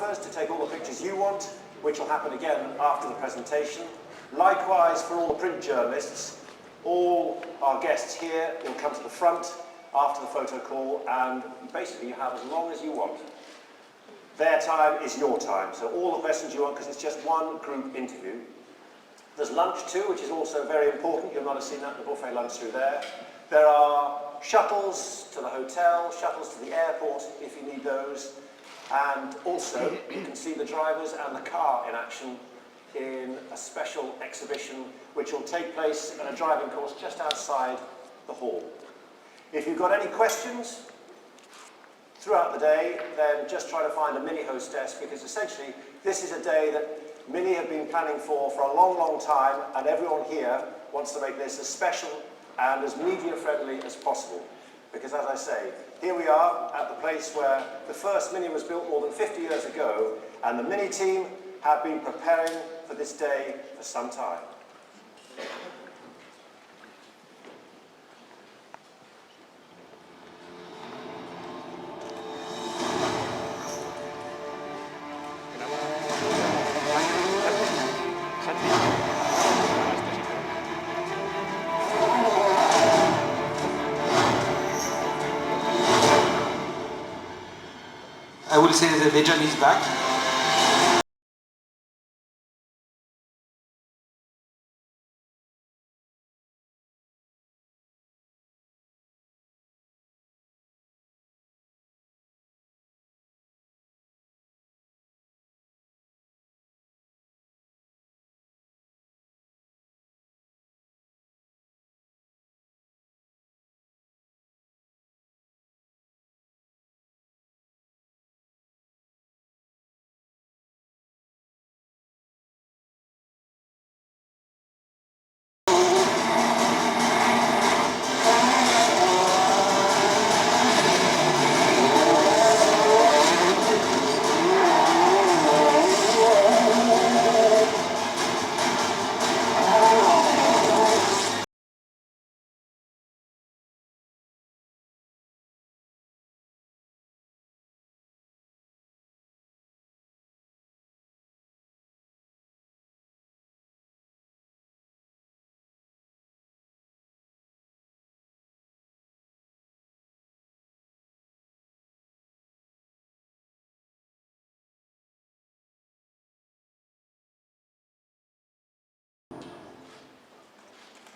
To take all the pictures you want, which will happen again after the presentation. Likewise for all the print journalists, all our guests here will come to the front after the photo call, and basically you have as long as you want. Their time is your time, so all the questions you want, because it's just one group interview. There's lunch too, which is also very important. You'll not have seen that, the buffet lunch through there. There are shuttles to the hotel, shuttles to the airport if you need those. And also, you can see the drivers and the car in action in a special exhibition which will take place at a driving course just outside the hall. If you've got any questions throughout the day, then just try to find a Mini hostess, because essentially this is a day that Mini have been planning for a long, long time, and everyone here wants to make this as special and as media friendly as possible. Because as I say, here we are at the place where the first Mini was built more than 50 years ago, and the Mini team have been preparing for this day for some time. I will say the legend is back.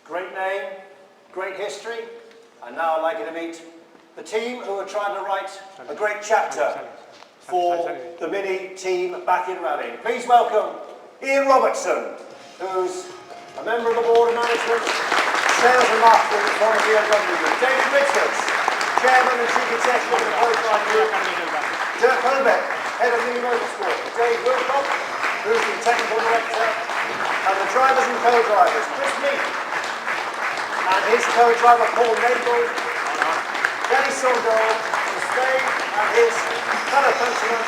Great name, great history, and now I'd like you to meet the team who are trying to write a great chapter for the Mini team back in rallying. Please welcome Ian Robertson, who's a member of the Board of Management, Sales and Marketing for the BMW. David Richards, Chairman and Chief Executive of the Prototype Group. Dirk Holbeck, Head of Mini Motorsport. Dave Wilcock, who's the Technical Director, and the drivers and co-drivers, Chris Meek, and his co-driver Paul Nagle, Danny Sondor, to Spain, and his fellow countryman,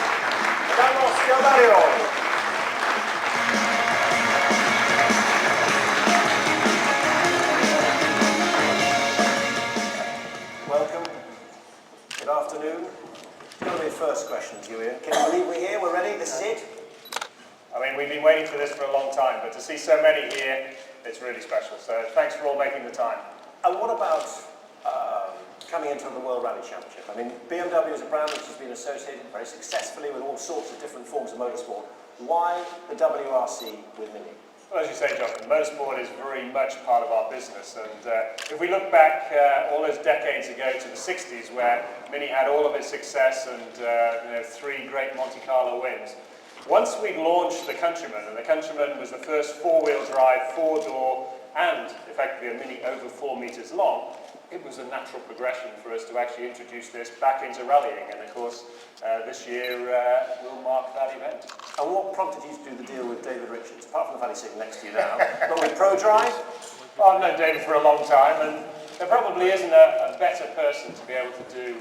Carlos Gilberto. Welcome. Good afternoon. It's going to be a first question to you, Ian. Can you believe we're here? We're ready? This is it? I mean, we've been waiting for this for a long time, but to see so many here, it's really special. So thanks for all making the time. And what about coming into the World Rally Championship? I mean, BMW is a brand which has been associated very successfully with all sorts of different forms of motorsport. Why the WRC with Mini? Well, as you say, Jonathan, motorsport is very much part of our business. And if we look back all those decades ago to the 60s, where Mini had all of its success and 3 great Monte Carlo wins, once we launched the Countryman, and the Countryman was the first 4-wheel drive, 4-door, and effectively a Mini over 4 meters long, it was a natural progression for us to actually introduce this back into rallying. And of course, this year will mark that event. And what prompted you to do the deal with David Richards, apart from the fact he's sitting next to you now, but with ProDrive? Well, I've known David for a long time, and there probably isn't a better person to be able to do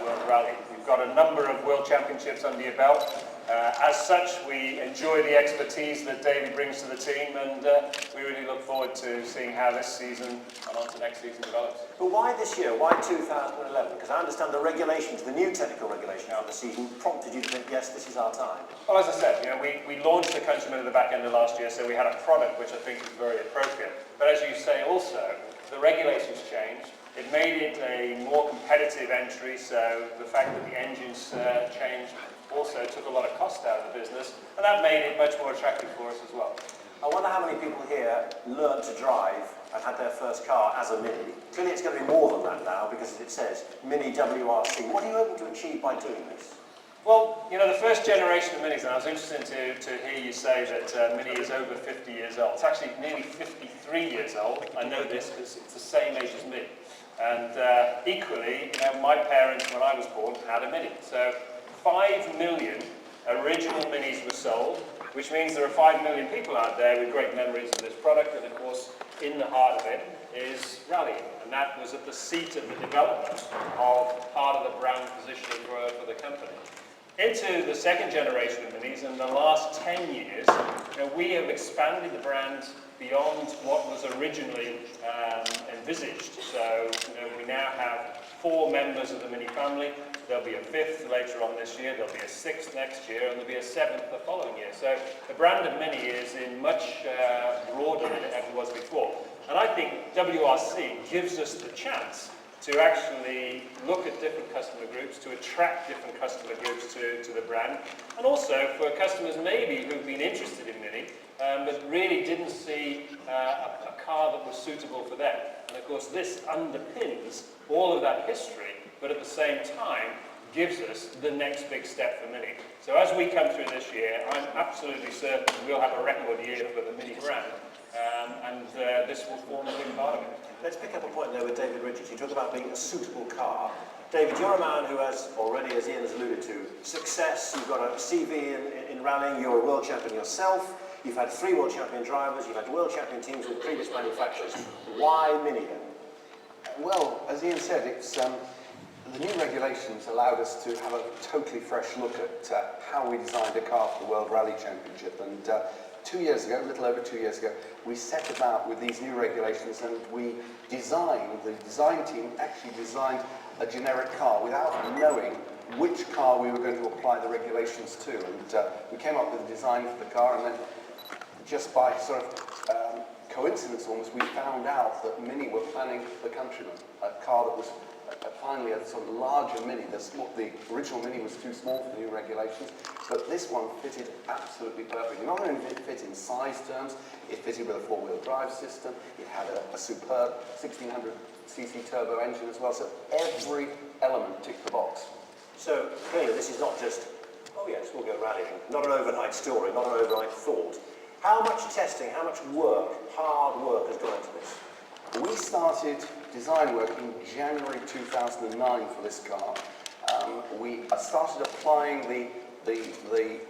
World Rally. You've got a number of World Championships under your belt. As such, we enjoy the expertise that David brings to the team, and we really look forward to seeing how this season and on to next season develops. But why this year? Why 2011? Because I understand the regulations, the new technical regulations of the season prompted you to think, yes, this is our time. Well, as I said, we launched the Countryman at the back end of last year, so we had a product which I think is very appropriate. But as you say also, the regulations changed. It made it a more competitive entry, so the fact that the engines changed also took a lot of cost out of the business, and that made it much more attractive for us as well. I wonder how many people here learned to drive and had their first car as a Mini. Clearly it's going to be more than that now, because as it says, Mini WRC. What are you hoping to achieve by doing this? Well, the first generation of Minis, and I was interested to hear you say that Mini is over 50 years old. It's actually nearly 53 years old. I know this because it's the same age as me. And equally, my parents, when I was born, had a Mini. So 5 million original Minis were sold, which means there are 5 million people out there with great memories of this product, and of course, in the heart of it is rallying, and that was at the seat of the development of part of the brand positioning for the company. Into the second generation of Minis, in the last 10 years, we have expanded the brand beyond what was originally envisaged. So we now have 4 members of the Mini family. There'll be a 5th later on this year, there'll be a 6th next year, and there'll be a 7th the following year. So the brand of Mini is in much broader than it ever was before. And I think WRC gives us the chance to actually look at different customer groups, to attract different customer groups to the brand, and also for customers maybe who've been interested in Mini, but really didn't see a car that was suitable for them. And of course this underpins all of that history, but at the same time gives us the next big step for Mini. So as we come through this year, I'm absolutely certain we'll have a record year for the Mini brand, and this will form a big part of it. Let's pick up a point there with David Richards. You talk about being a suitable car. David, you're a man who has already, as Ian has alluded to, success. You've got a CV in rallying. You're a world champion yourself. You've had 3 world champion drivers. You've had world champion teams with previous manufacturers. Why Mini then? Well, as Ian said, it's the new regulations allowed us to have a totally fresh look at how we designed a car for the World Rally Championship. And 2 years ago, a little over 2 years ago, we set about with these new regulations, and the design team actually designed a generic car without knowing which car we were going to apply the regulations to. And we came up with a design for the car, and then just by sort of coincidence almost, we found out that Mini were planning the Countryman, a car that was finally a sort of larger Mini. The original Mini was too small for the new regulations, but this one fitted absolutely perfectly. Not only did it fit in size terms, it fitted with a 4-wheel drive system, it had a superb 1600cc turbo engine as well, so every element ticked the box. So clearly this is not just, oh yes, we'll go rallying, not an overnight story, not an overnight thought. How much testing, how much work, hard work has gone into this? We started design work in January 2009 for this car. We started applying the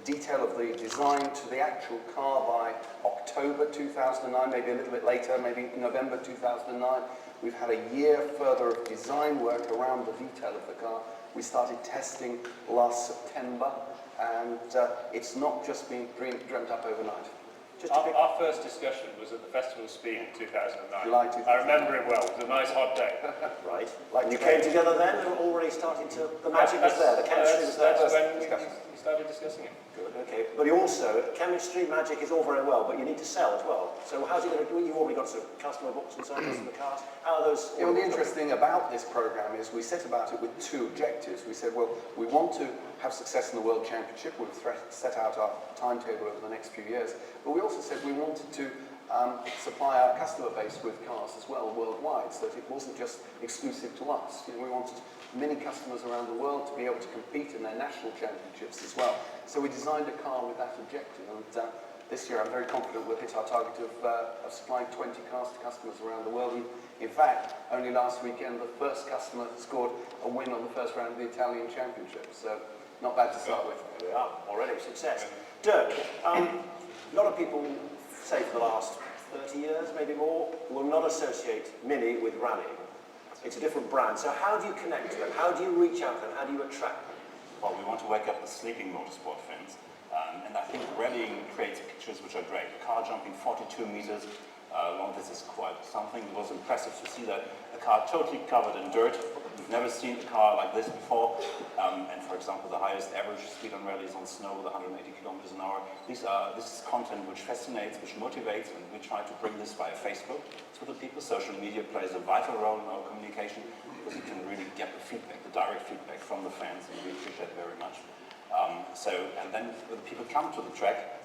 detail of the design to the actual car by October 2009, maybe a little bit later, maybe November 2009. We've had a year further of design work around the detail of the car. We started testing last September, and it's not just been dreamt up overnight. Our first discussion was at the Festival of Speed in 2009. July 2009. I remember it well. It was a nice hot day. Right. Like you came together then and already started to... The magic was there, the chemistry was there. That's when we started discussing it. Good, okay. But you also, chemistry, magic is all very well, but you need to sell as well. So how's it going to do? You've already got some customer books and so on, customer cars. How are those... Yeah, well, the interesting thing about this program is we set about it with 2 objectives. We said, well, we want to have success in the World Championship. We've set out our timetable over the next few years. But we also said we wanted to supply our customer base with cars as well worldwide, so that it wasn't just exclusive to us. We wanted many customers around the world to be able to compete in their national championships as well. So we designed a car with that objective, and this year I'm very confident we'll hit our target of supplying 20 cars to customers around the world. And in fact, only last weekend the first customer scored a win on the first round of the Italian Championship, so not bad to start with. There we are, already success. Dirk, a lot of people say for the last 30 years, maybe more, will not associate Mini with rallying. It's a different brand. So how do you connect to them? How do you reach out to them? How do you attract them? well, we want to wake up the sleeping motorsport fans. And I think rallying creates pictures which are great. A car jumping 42 meters long, this is quite something. It was impressive to see that a car totally covered in dirt. We've never seen a car like this before. And for example, the highest average speed on rallies on snow with 180 kilometers an hour. This is content which fascinates, which motivates, and we try to bring this via Facebook to the people. Social media plays a vital role in our communication because you can really get the feedback, the direct feedback from the fans, and we appreciate it very much. And then when people come to the track,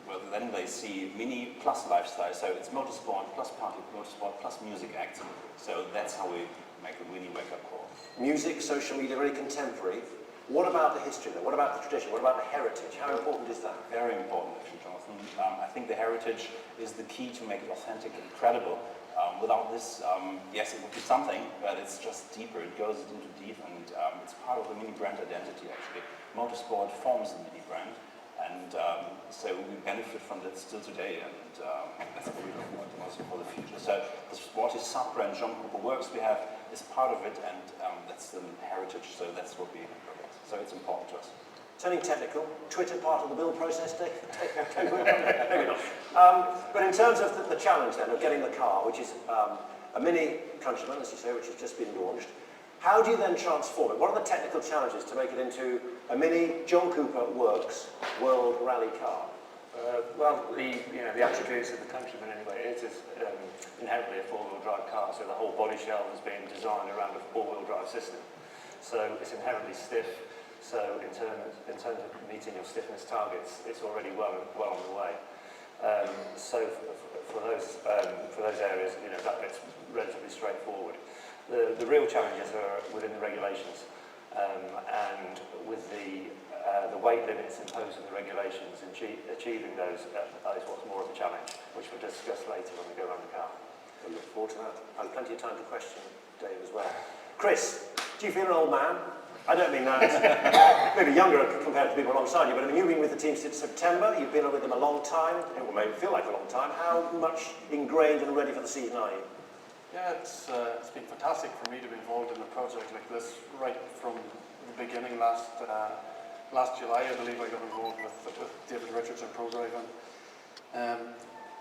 well, then they see Mini plus lifestyle, so it's motorsport plus party motorsport plus music acts. So that's how we make a Mini wake-up call. Music, social media, very contemporary. What about the history then? What about the tradition? What about the heritage? How important is that? Very important, actually, Jonathan. I think the heritage is the key to make it authentic and credible. Without this, yes, it would be something, but it's just deeper. It goes into deep, and it's part of the Mini brand identity, actually. Motorsport forms the Mini brand, and so we benefit from that still today, and that's what we look forward to also for the future. So the sporty sub-brand Jump Cooper Works we have is part of it, and that's the heritage, so that's what we promote. So it's important to us. Turning technical, Twitter part of the build process, Dave? Maybe not. But in terms of the challenge then of getting the car, which is a Mini Countryman, as you say, which has just been launched, how do you then transform it? What are the technical challenges to make it into a Mini John Cooper Works World Rally car? Well, the attributes of the Countryman anyway, it is inherently a four-wheel drive car, so the whole body shell has been designed around a four-wheel drive system. So it's inherently stiff, so in terms of meeting your stiffness targets, it's already well on the way. So for those areas, that bit's relatively straightforward. The real challenges are within the regulations, and with the weight limits imposed in the regulations, and achieving those is what's more of a challenge, which we'll discuss later when we go around the car. I look forward to that. And plenty of time for question, Dave, as well. Chris, do you feel an old man? I don't mean that. Maybe younger compared to people alongside you, but I mean, you've been with the team since September. You've been with them a long time. It will maybe feel like a long time. How much ingrained and ready for the season are you? Yeah, it's been fantastic for me to be involved in a project like this right from the beginning. Last July, I believe, I got involved with David Richards and ProDrive.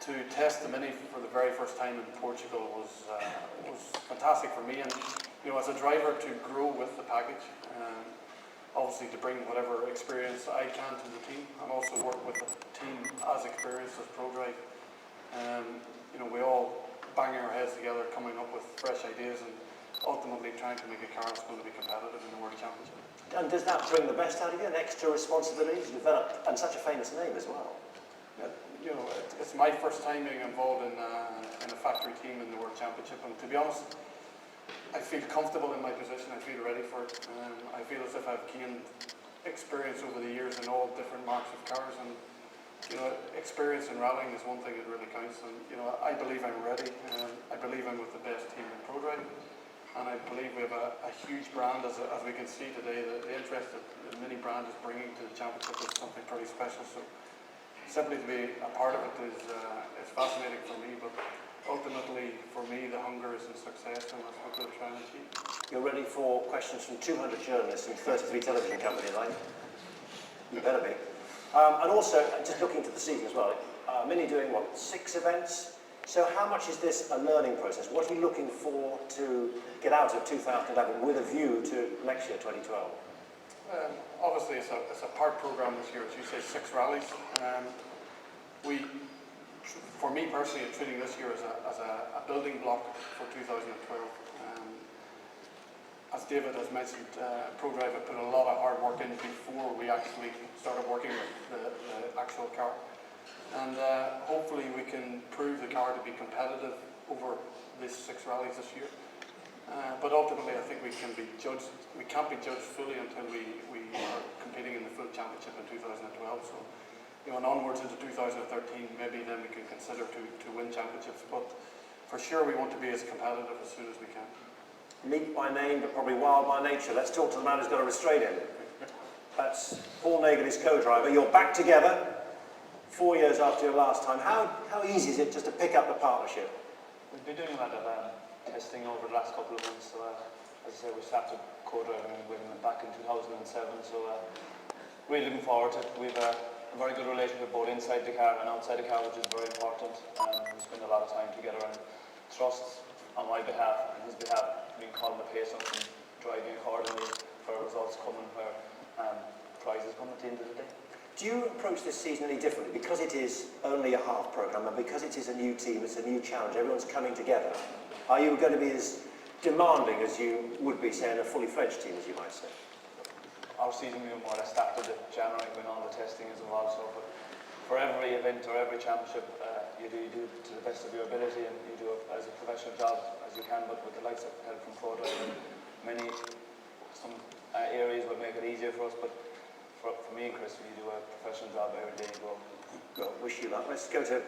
To test the Mini for the very first time in Portugal was fantastic for me, and as a driver to grow with the package, obviously to bring whatever experience I can to the team, and also work with a team as experienced as ProDrive. We all banging our heads together, coming up with fresh ideas, and ultimately trying to make a car that's going to be competitive in the World Championship. And does that bring the best out of you? An extra responsibility to develop, and such a famous name as well? It's my first time being involved in a factory team in the World Championship, and to be honest, I feel comfortable in my position. I feel ready for it. I feel as if I've gained experience over the years in all different marks of cars, and experience in rallying is one thing that really counts. And I believe I'm ready. I believe I'm with the best team in ProDrive, and I believe we have a huge brand. As we can see today, the interest that the Mini brand is bringing to the championship is something pretty special. So simply to be a part of it is fascinating for me. But ultimately, for me, the hunger is in success, and that's what we're trying to achieve. You're ready for questions from 200 journalists and 33 television companies, right? You better be. And also, just looking to the season as well, Mini doing, 6 events? So how much is this a learning process? What are you looking for to get out of 2011 with a view to next year, 2012? Obviously, it's a part program this year. As you say, 6 rallies. For me personally, I'm treating this year as a building block for 2012. As David has mentioned, ProDrive have put a lot of hard work in before we actually started working with the actual car. And hopefully we can prove the car to be competitive over these 6 rallies this year. But ultimately I think we can't be judged fully until we are competing in the full championship in 2012. So, and onwards into 2013, maybe then we can consider to win championships. But for sure we want to be as competitive as soon as we can. Meek by name, but probably wild by nature. Let's talk to the man who's got a restraint in. That's Paul Nagel, his co-driver. You're back together 4 years after your last time. How easy is it just to pick up the partnership? We've been doing a lot of testing over the last couple of months. So, as I say, we started co-driving with him back in 2007. So really looking forward to it. We've a very good relationship both inside the car and outside the car, which is very important. We spend a lot of time together, and trust on my behalf and his behalf, being called the pace and driving accordingly for results coming where prizes come at the end of the day. Do you approach this season any differently? Because it is only a half programme and because it is a new team, it's a new challenge, everyone's coming together. Are you going to be as demanding as you would be, say, in a fully fledged team, as you might say? Our season we more or less started in January when all the testing is involved. So for every event or every championship, you do it to the best of your ability, and you do it as a professional job as you can, but with the likes of help from ProDrive, some areas will make it easier for us, but for me and Chris, we do a professional job every day. Well, wish you luck. Let's go to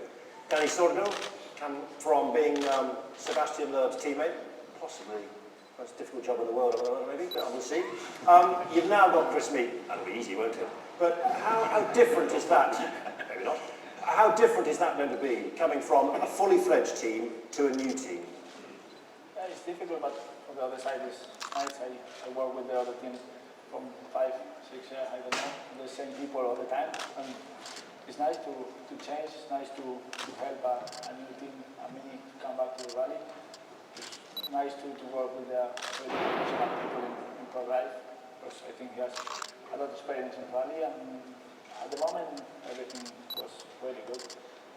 Danny Sordo, come from being Sebastian Loeb's teammate, possibly the most difficult job in the world, maybe, but we'll see. You've now got Chris Meek. That'll be easy, won't it? But how different is that? Maybe not. How different is that going to be, coming from a fully fledged team to a new team? It's difficult, but on the other side is nice. I work with the other teams from 5, 6 years, I don't know, the same people all the time. And it's nice to change, it's nice to help a new team, a mini, to come back to the rally. It's nice to work with the professional people in ProDrive, because I think he has a lot of experience in rally, and at the moment everything was really good.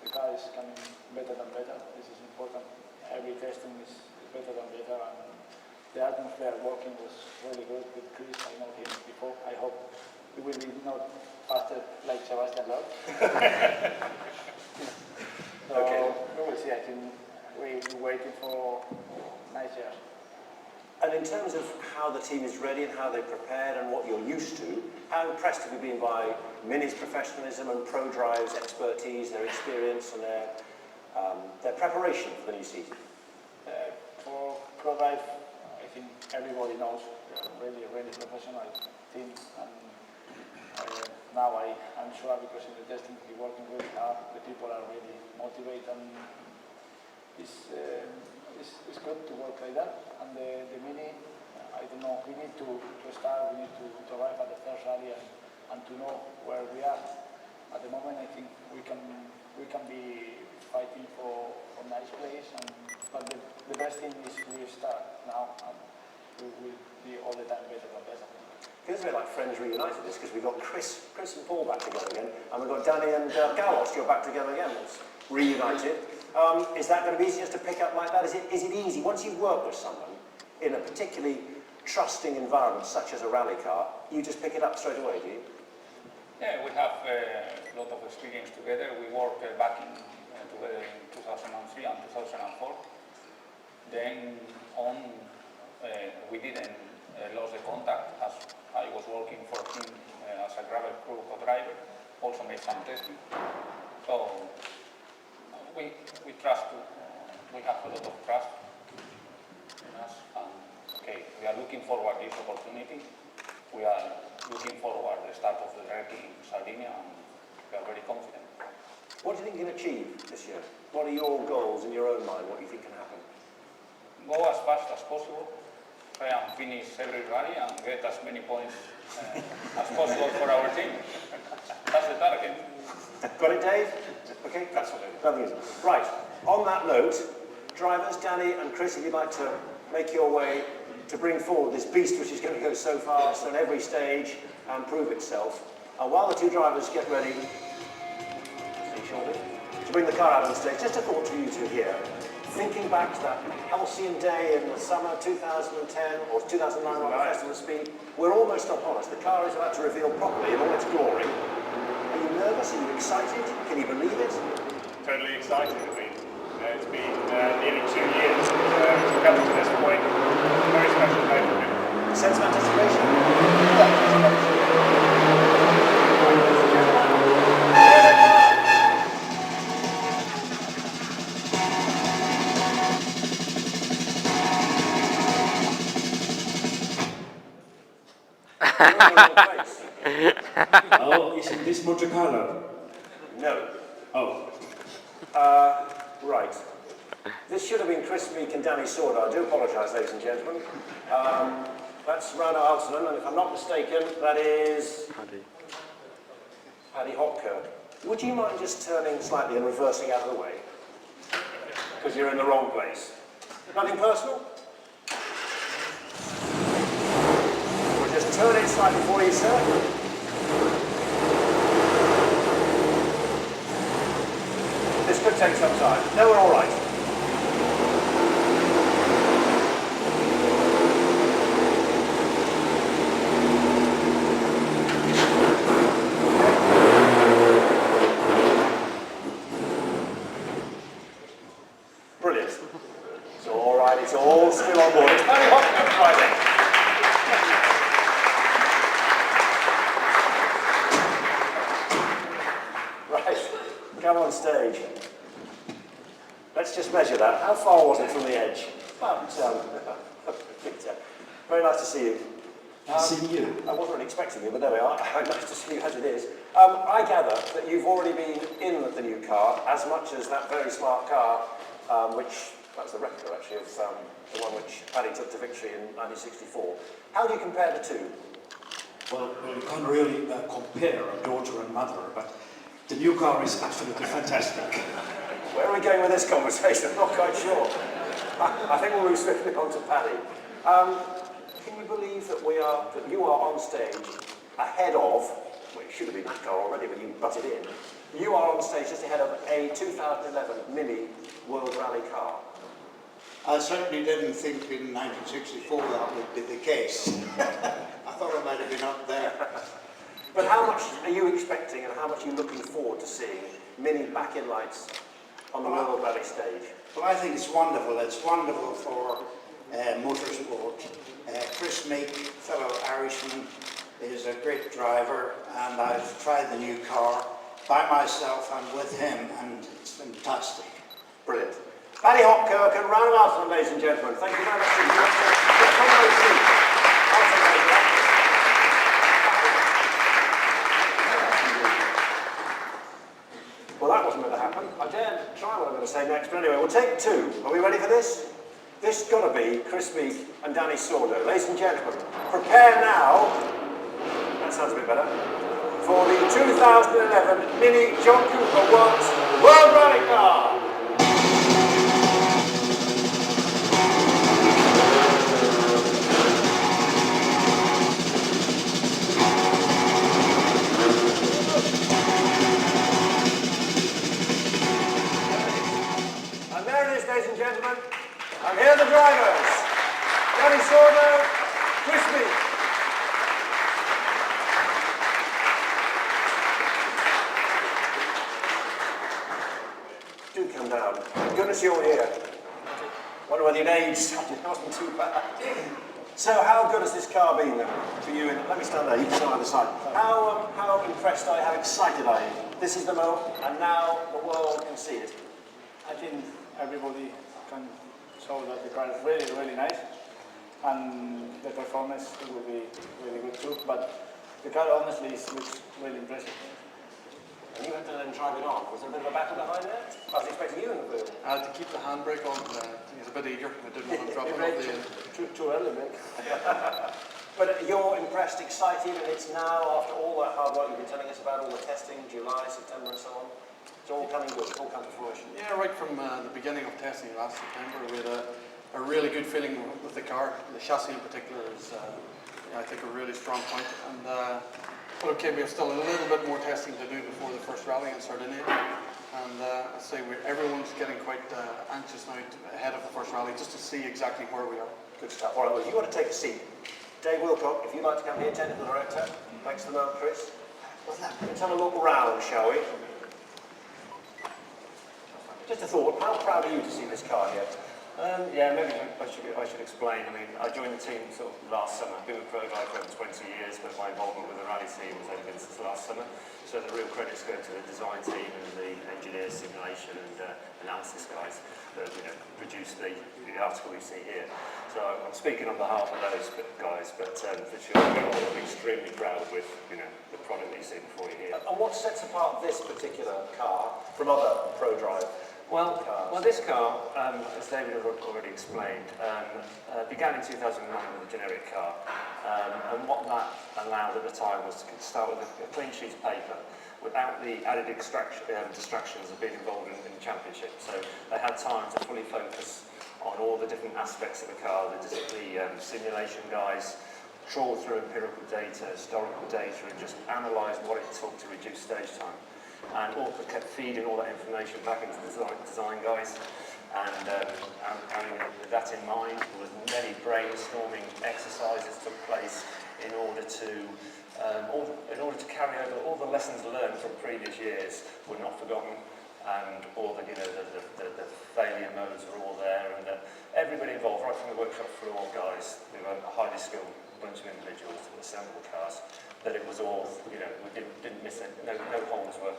The car is coming better than better, this is important. Every testing is better than better, and the atmosphere working was really good with Chris. I know him before. I hope he will be not faster like Sebastian Loeb. So okay. We will see. I think we're waiting for nice year. And in terms of how the team is ready and how they prepared and what you're used to, how impressed have you been by Mini's professionalism and ProDrive's expertise, their experience and their preparation for the new season? For ProDrive, I think everybody knows they're really, really professional team. And now I'm sure because in the testing we're working really hard, the people are really motivated, and it's good to work like that. And the Mini, I don't know, we need to start, we need to arrive at the first rally and to know where we are. At the moment I think we can be fighting for nice place, but the best thing is we start now, and we will be all the time better and better. Feels a bit like Friends Reunited, this, because we've got Chris and Paul back together again, and we've got Danny and Galos, you're back together again. It's reunited. Is that going to be easy just to pick up like that? Is it easy, once you've worked with someone in a particularly trusting environment, such as a rally car, you just pick it up straight away, do you? Yeah, we have a lot of experience together. We worked back together in 2003 and 2004. Then on, we didn't lose the contact, as I was working for him as a gravel crew co-driver, also made some testing. So we trust, we have a lot of trust in us. And okay, we are looking forward to this opportunity. We are looking forward to the start of the wrecking in Sardinia, and we are very confident. What do you think you can achieve this year? What are your goals in your own mind? What do you think can happen? Go as fast as possible, try and finish every rally and get as many points as possible for our team. That's the target. Got it, Dave? Okay, that's what it is. Nothing is. Right, on that note, drivers, Danny and Chris, if you'd like to make your way to bring forward this beast which is going to go so fast on every stage and prove itself. And while the two drivers get ready to bring the car out on the stage, just a thought to you two here. Thinking back to that halcyon day in the summer 2010 or 2009 on the Festival of Speed, we're almost upon us. The car is about to reveal properly in all its glory. Are you nervous? Are you excited? Can you believe it? Totally excited. I mean, it's been nearly 2 years to come to this point. Very special day for me. Sense of anticipation? Oh, isn't this Monte Carlo? No. Oh. Right. This should have been Chris Meek and Danny Sordo. I do apologise, ladies and gentlemen. That's Rana Altonen, and if I'm not mistaken, that is Paddy Hopkirk. Would you mind just turning slightly and reversing out of the way? Because you're in the wrong place. Nothing personal? We'll just turn it slightly for you, sir. This could take some time. No, we're all right. Brilliant. It's all right. It's all still on board. It's very hot on Friday. Right. Come on stage. Let's just measure that. How far was it from the edge? Very nice to see you. Seeing you. I wasn't really expecting you, but there we are. Nice to see you as it is. I gather that you've already been in the new car as much as that very smart car, which that's the replica actually of the one which Paddy took to victory in 1964. How do you compare the two? Well, you can't really compare a daughter and mother, but the new car is absolutely fantastic. Where are we going with this conversation? I'm not quite sure. I think we'll move swiftly on to Paddy. Can you believe that you are on stage ahead of, well, it should have been that car already when you butted in. You are on stage just ahead of a 2011 Mini World Rally car. I certainly didn't think in 1964 that would be the case. I thought I might have been up there. But how much are you expecting and how much are you looking forward to seeing Mini back in lights on the World Rally stage? Well, I think it's wonderful. It's wonderful for motorsport. Chris Meek, fellow Irishman, is a great driver, and I've tried the new car by myself and with him, and it's fantastic. Brilliant. Paddy Hopkirk and Rana Altonen, ladies and gentlemen. Thank you very much indeed. Well, that wasn't going to happen. I daren't try what I'm going to say next, but anyway, we'll take two. Are we ready for this? This has got to be Chris Meek and Danny Sordo. Ladies and gentlemen, prepare now, that sounds a bit better, for the 2011 Mini John Cooper Works World Rally Car. And there it is, ladies and gentlemen. And here are the drivers. Danny Sordo, Chris Meek. Do come down. Thank goodness you're here. Wonder whether you'd aged. It wasn't too bad. So how good has this car been then for you? Let me stand there, you can stand on the side. How impressed are you, how excited are you? This is the moment, and now the world can see it. I think everybody can show that the car is really, really nice, and the performance will be really good too. But the car honestly looks really impressive. And you had to then drive it on. Was there a bit of a battle behind there? I was expecting you in the field. To keep the handbrake on, he's a bit eager. I didn't want to drop it off the Too early, Mick. But you're impressed, excited, and it's now, after all that hard work you've been telling us about, all the testing, July, September and so on, it's all coming good, it's all come to fruition. Yeah, right from the beginning of testing last September, we had a really good feeling with the car. The chassis in particular is, I think, a really strong point. And, but okay, we have still a little bit more testing to do before the first rally in Sardinia. And I'd say everyone's getting quite anxious now ahead of the first rally just to see exactly where we are. Good stuff. All right, well, you want to take a seat. Dave Wilcock, if you'd like to come here, Technical Director. Thanks for the moment, Chris. Let's have a look around, shall we? Just a thought, how proud are you to see this car here? Yeah, maybe I should explain. I mean, I joined the team sort of last summer. I've been with ProDrive for over 20 years, but my involvement with the rally team has only been since last summer. So the real credits go to the design team and the engineers, simulation and analysis guys that produced the article we see here. So I'm speaking on behalf of those guys, but for sure I'm extremely proud with the product that you see before you here. And what sets apart this particular car from other ProDrive Well, this car, as David has already explained, began in 2009 with a generic car, and what that allowed at the time was to start with a clean sheet of paper without the added distractions of being involved in the championship. So they had time to fully focus on all the different aspects of the car, the simulation guys, trawl through empirical data, historical data, and just analyse what it took to reduce stage time. And also kept feeding all that information back into the design guys. And with that in mind, there was many brainstorming exercises took place in order to carry over all the lessons learned from previous years were not forgotten, and all the the failure modes were all there, and everybody involved, right from the workshop floor guys, who were a highly skilled bunch of individuals to assemble the cars, that it was all, we didn't miss it, no holes were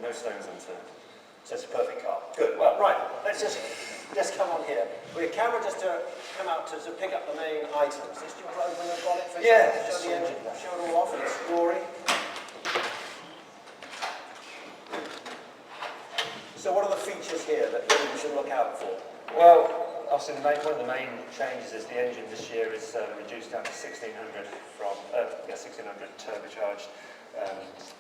no stones unturned. So it's a perfect car. Good. Well, right, let's just come on here. With your camera just to come out to pick up the main items. Just do you want to open the bonnet for show the engine, show it all off in its glory. So what are the features here that you should look out for? Well, obviously one of the main changes is the engine this year is reduced down to 1600 from 1600 turbocharged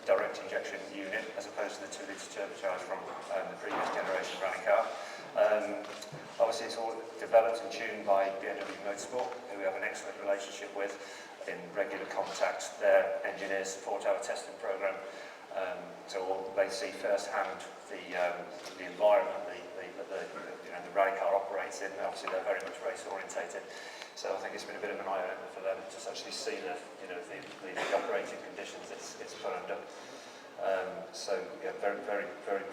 direct injection unit, as opposed to the 2 litre turbocharged from the previous generation rally car. Obviously it's all developed and tuned by BMW Motorsport, who we have an excellent relationship with, in regular contact. Their engineers support our testing programme, so they see firsthand the environment the rally car operates in. Obviously they're very much race orientated, so I think it's been a bit of an eye opener for them to actually see the operating conditions it's put under. So yeah, very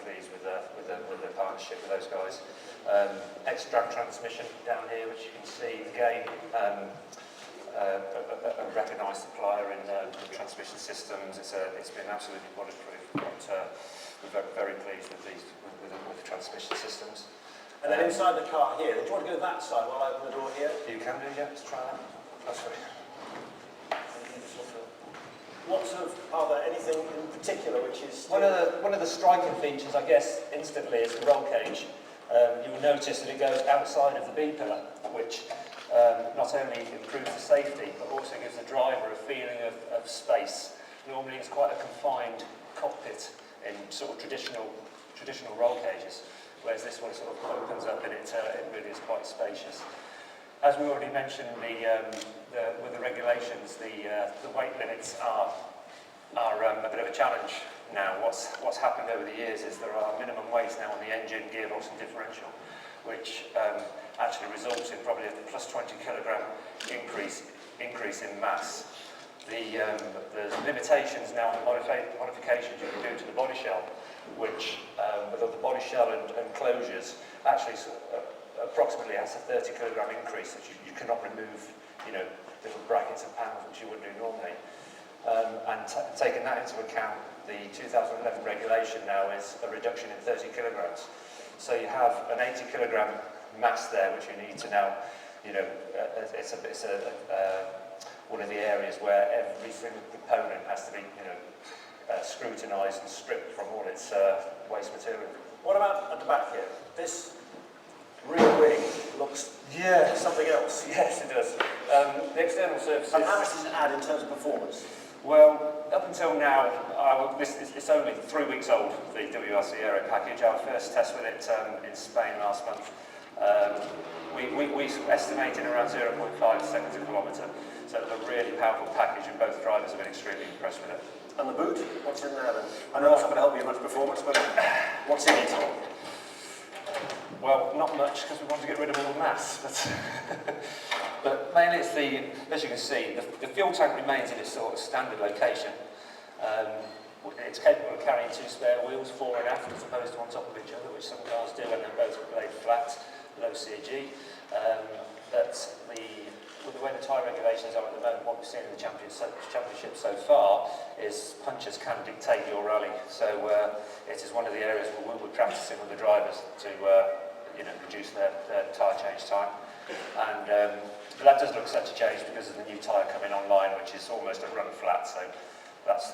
pleased with the partnership with those guys. X-Drag transmission down here, which you can see again, a recognised supplier in the transmission systems. It's been absolutely bulletproof, but we're very pleased with the transmission systems. And then inside the car here, do you want to go to that side while I open the door here? You can do, yeah, let's try that. That's right. Are there anything in particular which is... One of the striking features, I guess, instantly is the roll cage. You will notice that it goes outside of the B pillar, which not only improves the safety, but also gives the driver a feeling of space. Normally it's quite a confined cockpit in sort of traditional roll cages, whereas this one sort of opens up and it really is quite spacious. As we already mentioned, with the regulations, the weight limits are a bit of a challenge now. What's happened over the years is there are minimum weights now on the engine, gearbox and differential, which actually results in probably a plus 20 kilogram increase in mass. There's limitations now on the modifications you can do to the body shell, which with the body shell and closures actually approximately has a 30 kilogram increase that you cannot remove, little brackets and panels which you would do normally. And taking that into account, the 2011 regulation now is a reduction in 30 kilograms. So you have an 80 kilogram mass there, which you need to now, it's one of the areas where every single component has to be, scrutinised and stripped from all its waste material. What about at the back here? This rear wing looks something else. Yes, it does. The external surfaces... And how much does it add in terms of performance? Well, up until now, it's only 3 weeks old, the WRC Aero package. Our first test with it in Spain last month. We estimated around 0.5 seconds a kilometre. So it's a really powerful package, and both drivers have been extremely impressed with it. And the boot? What's in there then? I know that's not going to help you much performance, but what's in it? Well, not much, because we want to get rid of all the mass. But mainly it's as you can see, the fuel tank remains in its sort of standard location. It's capable of carrying 2 spare wheels, 4 and aft, as opposed to on top of each other, which some cars do, and they're both laid flat, low CG. But with the way the tyre regulations are at the moment, what we've seen in the championship so far is punches can dictate your rally. So it is one of the areas where we'll be practicing with the drivers to reduce their tyre change time. And but that does look set to change because of the new tyre coming online, which is almost a run flat. So that's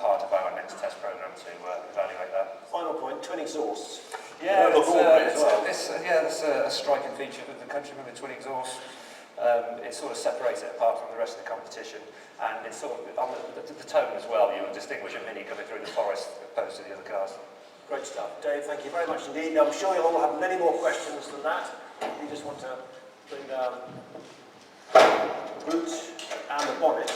part of our next test programme to evaluate that. Final point, twin exhausts. Yeah, Look forward as well. it's a striking feature of the Countryman with twin exhaust. It sort of separates it apart from the rest of the competition, and it's sort of on the tone as well. You will distinguish a Mini coming through the forest opposed to the other cars. Great stuff. Dave, thank you very much indeed. I'm sure you'll all have many more questions than that. You just want to bring down the boot and the bonnet.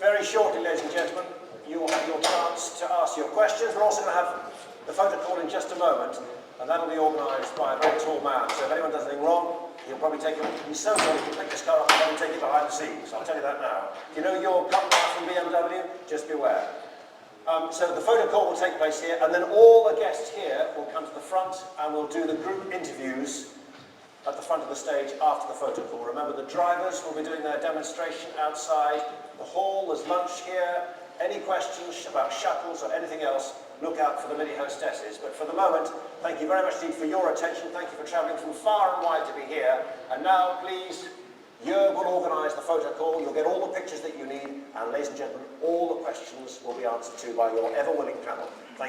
Very shortly, ladies and gentlemen, you will have your chance to ask your questions. We're also going to have the photo call in just a moment, and that'll be organised by a very tall man. So if anyone does anything wrong, he'll probably take it. He's so tall, he can pick this car up and take it behind the scenes. I'll tell you that now. If you know your gun from BMW, just beware. So the photo call will take place here, and then all the guests here will come to the front, and we'll do the group interviews at the front of the stage after the photo call. Remember, the drivers will be doing their demonstration outside the hall. There's lunch here. Any questions about shuttles or anything else, look out for the Mini hostesses. But for the moment, thank you very much indeed for your attention. Thank you for travelling from far and wide to be here. And now, please, Jörg will organise the photo call. You'll get all the pictures that you need. And ladies and gentlemen, all the questions will be answered to by your ever-willing panel. Thank you.